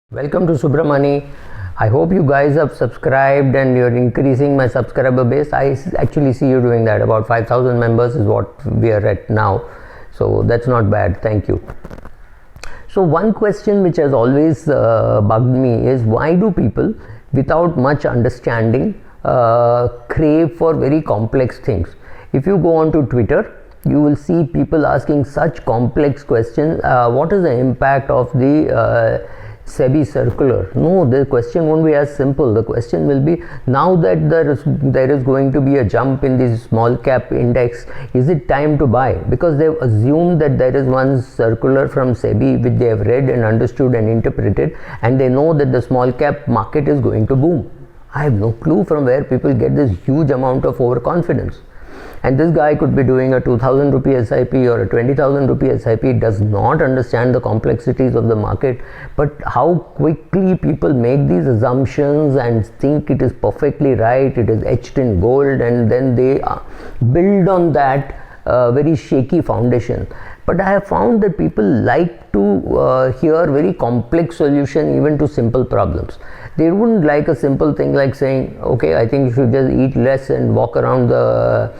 Welcome to Subramani. I hope you guys have subscribed and you're increasing my subscriber base. I actually see you doing that. About 5,000 members is what we are at now. So that's not bad. Thank you. So one question which has always bugged me is why do people without much understanding crave for very complex things? If you go on to Twitter, you will see people asking such complex questions. What is the impact of the SEBI circular? No, the question won't be as simple. The question will be, now that there is going to be a jump in the small cap index, is it time to buy? Because they've assumed that there is one circular from SEBI which they have read and understood and interpreted, and they know that the small cap market is going to boom. I have no clue from where people get this huge amount of overconfidence. And this guy could be doing a 2,000 rupee SIP or a 20,000 rupee SIP, does not understand the complexities of the market. But how quickly people make these assumptions and think it is perfectly right, it is etched in gold, and then they build on that very shaky foundation. But I have found that people like to hear very complex solution even to simple problems. They wouldn't like a simple thing like saying, okay, I think you should just eat less and walk around the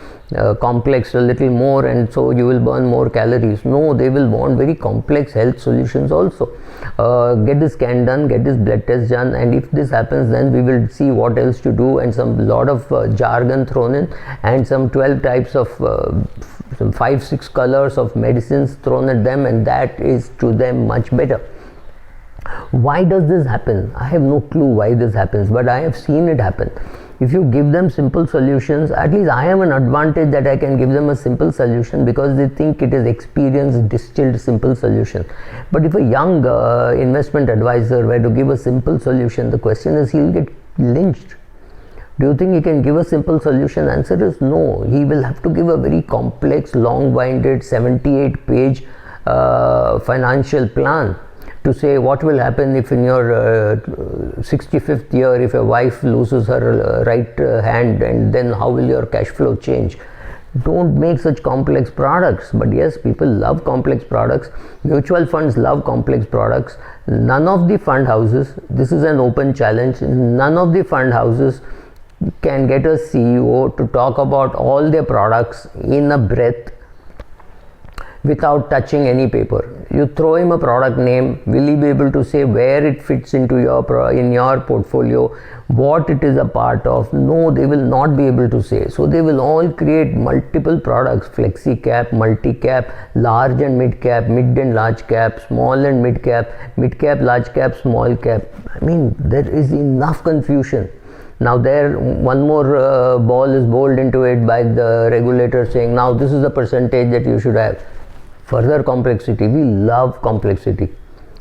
complex a little more, and so you will burn more calories. No, they will want very complex health solutions also. Get this scan done, get this blood test done, and if this happens, then we will see what else to do, and some lot of jargon thrown in, and some 12 types of some 5-6 colors of medicines thrown at them, and that is to them much better. Why does this happen? I have no clue why this happens, but I have seen it happen. If you give them simple solutions, at least I have an advantage that I can give them a simple solution because they think it is experience distilled simple solution. But if a young investment advisor were to give a simple solution, the question is he'll get lynched. Do you think he can give a simple solution? Answer is no. He will have to give a very complex, long-winded, 78-page financial plan to say what will happen if in your 65th year, if your wife loses her right hand, and then how will your cash flow change? Don't make such complex products. But yes, people love complex products. Mutual funds love complex products. None of the fund houses, this is an open challenge, none of the fund houses can get a CEO to talk about all their products in a breath without touching any paper. You throw him a product name, will he be able to say where it fits into in your portfolio, what it is a part of? No, they will not be able to say. So they will all create multiple products: flexi cap, multi cap, large and mid cap, mid and large cap, small and mid cap, large cap, small cap. I mean, there is enough confusion. Now there one more ball is bowled into it by the regulator saying, now this is the percentage that you should have. Further complexity. We love complexity.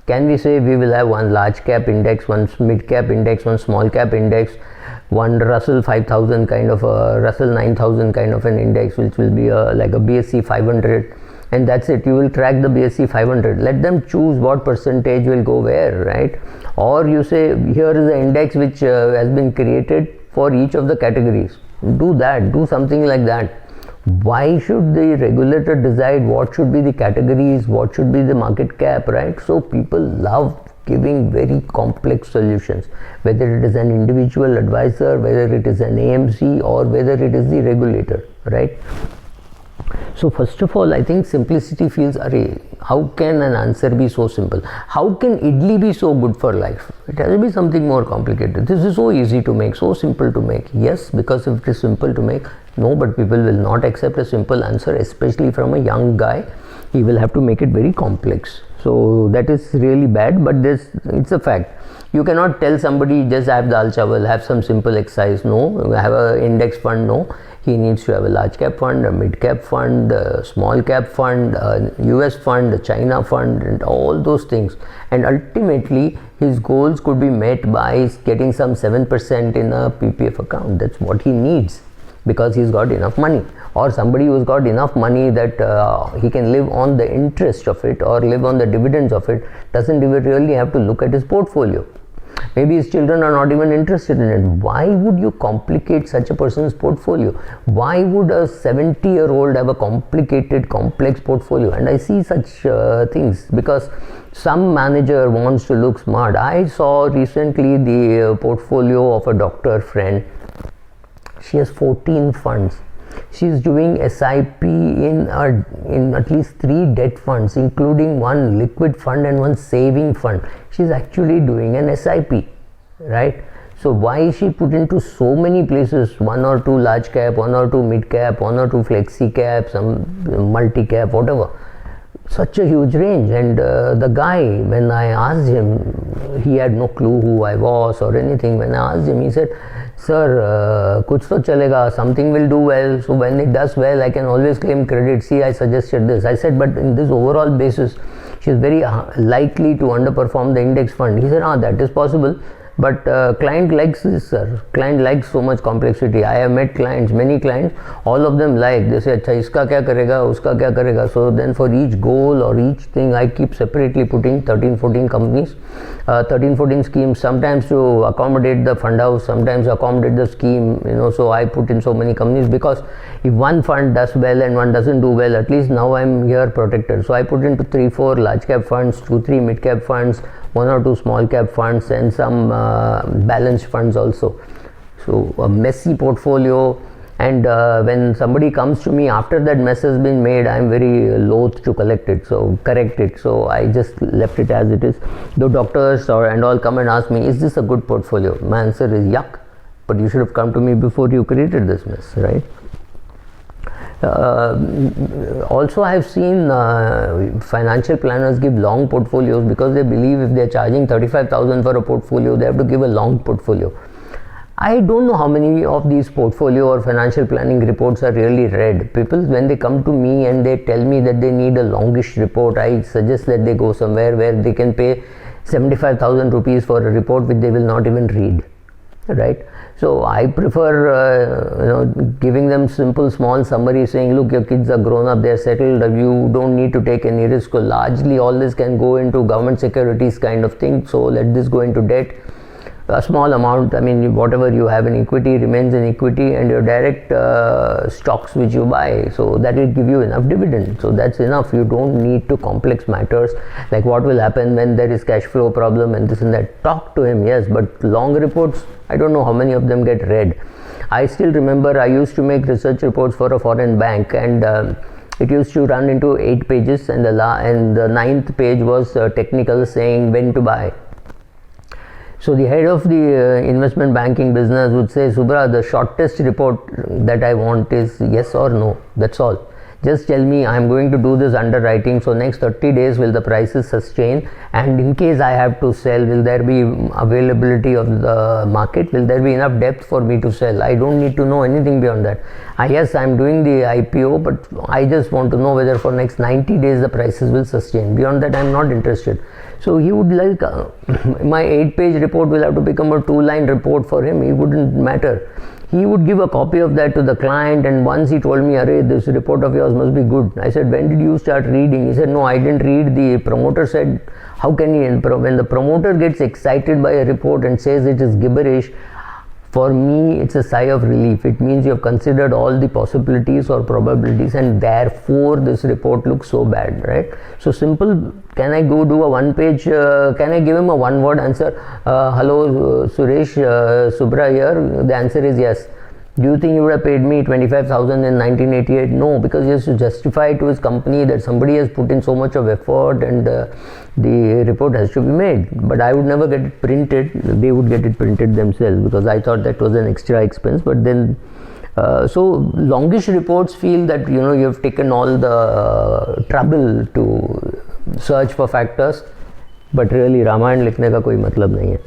Can we say we will have one large cap index, one mid cap index, one small cap index, one Russell 5000 kind of a Russell 9000 kind of an index, which will be like a BSE 500, and that's it. You will track the BSE 500. Let them choose what percentage will go where, right? Or you say here is the index which has been created for each of the categories. Do that. Do something like that. Why should the regulator decide what should be the categories, what should be the market cap, right? So people love giving very complex solutions, whether it is an individual advisor, whether it is an AMC, or whether it is the regulator, right? So first of all, I think simplicity feels, array, how can an answer be so simple? How can idli be so good for life? It has to be something more complicated. This is so easy to make, so simple to make. Yes, because if it is simple to make, no, but people will not accept a simple answer, especially from a young guy. He will have to make it very complex. So that is really bad, but it's a fact. You cannot tell somebody just have dal chawal, have some simple exercise. No, have an index fund. No, he needs to have a large cap fund, a mid cap fund, a small cap fund, a US fund, a China fund, and all those things. And ultimately, his goals could be met by getting some 7% in a PPF account. That's what he needs, because he's got enough money, or somebody who's got enough money that he can live on the interest of it or live on the dividends of it, doesn't even really have to look at his portfolio. Maybe his children are not even interested in it. Why would you complicate such a person's portfolio? Why would a 70-year-old have a complicated, complex portfolio? And I see such things because some manager wants to look smart. I saw recently the portfolio of a doctor friend. She has 14 funds. She's doing SIP in at least 3 debt funds, including one liquid fund and one saving fund. She's actually doing an SIP, right? So why is she put into so many places? 1 or 2 large cap, 1 or 2 mid cap, 1 or 2 flexi cap, some multi cap, whatever. Such a huge range. And the guy, when I asked him, he had no clue who I was or anything. When I asked him, he said, "Sir, kuch to chalega, something will do well. So when it does well, I can always claim credit. See, I suggested this." I said, "But in this overall basis, she is very likely to underperform the index fund." He said, "That is possible. But client likes this, sir. Client likes so much complexity. I have met clients, many clients, all of them like, they say, अच्छा इसका क्या करेगा, उसका क्या करेगा." So then for each goal or each thing, I keep separately putting 13-14 companies, 13-14 schemes, sometimes to accommodate the fund house, sometimes accommodate the scheme, so I put in so many companies, because if one fund does well and one doesn't do well, at least now I'm here protected. So I put into 3-4 large cap funds, 2-3 mid cap funds, 1 or 2 small cap funds, and some balanced funds also. So a messy portfolio. And when somebody comes to me after that mess has been made, I'm very loath to correct it. So I just left it as it is. Though doctors and all come and ask me, "Is this a good portfolio?" My answer is yuck. But you should have come to me before you created this mess, right? Also, I have seen financial planners give long portfolios because they believe if they are charging 35,000 for a portfolio, they have to give a long portfolio. I don't know how many of these portfolio or financial planning reports are really read. People, when they come to me and they tell me that they need a longish report, I suggest that they go somewhere where they can pay 75,000 rupees for a report which they will not even read, right? So I prefer giving them simple small summary saying, look, your kids are grown up, they're settled, you don't need to take any risk. So largely all this can go into government securities kind of thing, so let this go into debt. A small amount, I mean, whatever you have in equity remains in equity, and your direct stocks which you buy, so that will give you enough dividend. So that's enough. You don't need to complex matters like what will happen when there is cash flow problem and this and that. Talk to him, yes, but long reports, I don't know how many of them get read. I still remember I used to make research reports for a foreign bank, and it used to run into 8 pages, and the 9th page was technical saying when to buy. So the head of the investment banking business would say, "Subra, the shortest report that I want is yes or no. That's all. Just tell me I am going to do this underwriting. So next 30 days will the prices sustain, and in case I have to sell, will there be availability of the market? Will there be enough depth for me to sell? I don't need to know anything beyond that. Yes, I am doing the IPO, but I just want to know whether for next 90 days the prices will sustain. Beyond that, I am not interested." So he would like, my 8-page report will have to become a 2-line report for him. It wouldn't matter. He would give a copy of that to the client, and once he told me, "Arey, this report of yours must be good." I said, "When did you start reading?" He said, "No, I didn't read. The promoter said." How can he? When the promoter gets excited by a report and says it is gibberish, for me it's a sigh of relief. It means you have considered all the possibilities or probabilities, and therefore this report looks so bad, right? So simple. Can I go do a 1-page, can I give him a 1-word answer? "Hello, Suresh, Subra here." The answer is yes. Do you think he would have paid me 25,000 in 1988? No, because he has to justify to his company that somebody has put in so much of effort, and the report has to be made. But I would never get it printed. They would get it printed themselves, because I thought that was an extra expense. But then, so longish reports feel that you have taken all the trouble to search for factors, but really Ramayana लिखने का कोई मतलब नहीं है.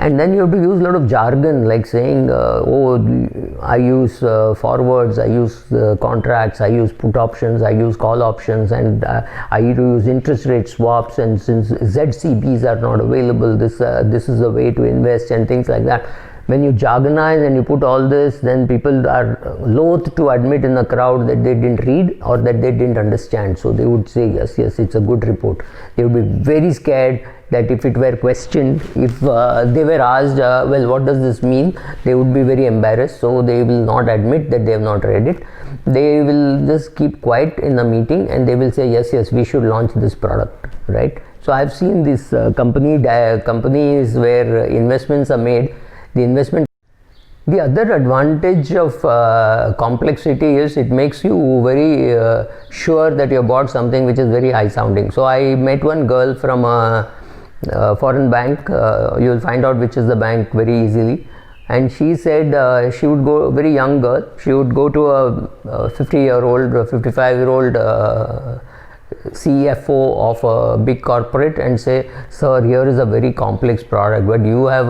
And then you have to use a lot of jargon, like saying, I use forwards, I use contracts, I use put options, I use call options, and I use interest rate swaps, and since ZCBs are not available, this is the way to invest, and things like that. When you jargonize and you put all this, then people are loath to admit in the crowd that they didn't read or that they didn't understand. So they would say, yes, it's a good report. They would be very scared that if it were questioned, if they were asked, well, what does this mean? They would be very embarrassed. So they will not admit that they have not read it. They will just keep quiet in the meeting, and they will say, yes, we should launch this product. right? So I've seen these companies where investments are made. The other advantage of complexity is it makes you very sure that you bought something which is very high sounding. So I met one girl from a foreign bank. You will find out which is the bank very easily. And she said she would go, very young girl, she would go to a 50-year-old, 55-year-old CFO of a big corporate and say, sir, here is a very complex product, but you have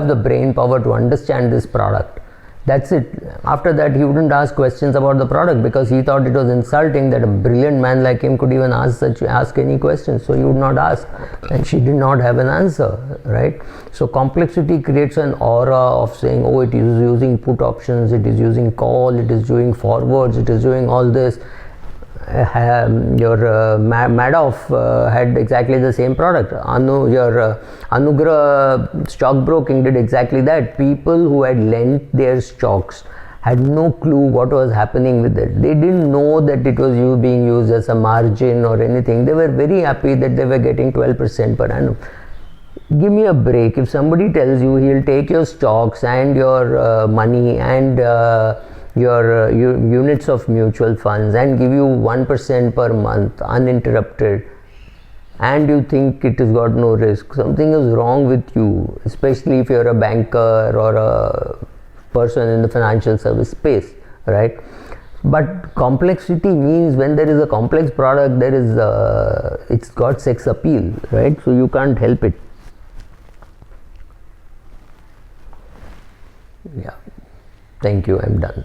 the brain power to understand this product. That's it. After that, he wouldn't ask questions about the product because he thought it was insulting that a brilliant man like him could even ask any questions. So he would not ask, and she did not have an answer, right? So complexity creates an aura of saying, oh, it is using put options, it is using call, it is doing forwards, it is doing all this. Madoff had exactly the same product. Anugrah stockbroking did exactly that. People who had lent their stocks had no clue what was happening with it. They didn't know that it was being used as a margin or anything. They were very happy that they were getting 12% per annum. Give me a break. If somebody tells you he'll take your stocks and your money and your units of mutual funds and give you 1% per month uninterrupted, and you think it has got no risk, something is wrong with you, especially if you're a banker or a person in the financial service space, right? But complexity means when there is a complex product, there is it's got sex appeal, right? So you can't help it. Yeah, thank you, I'm done.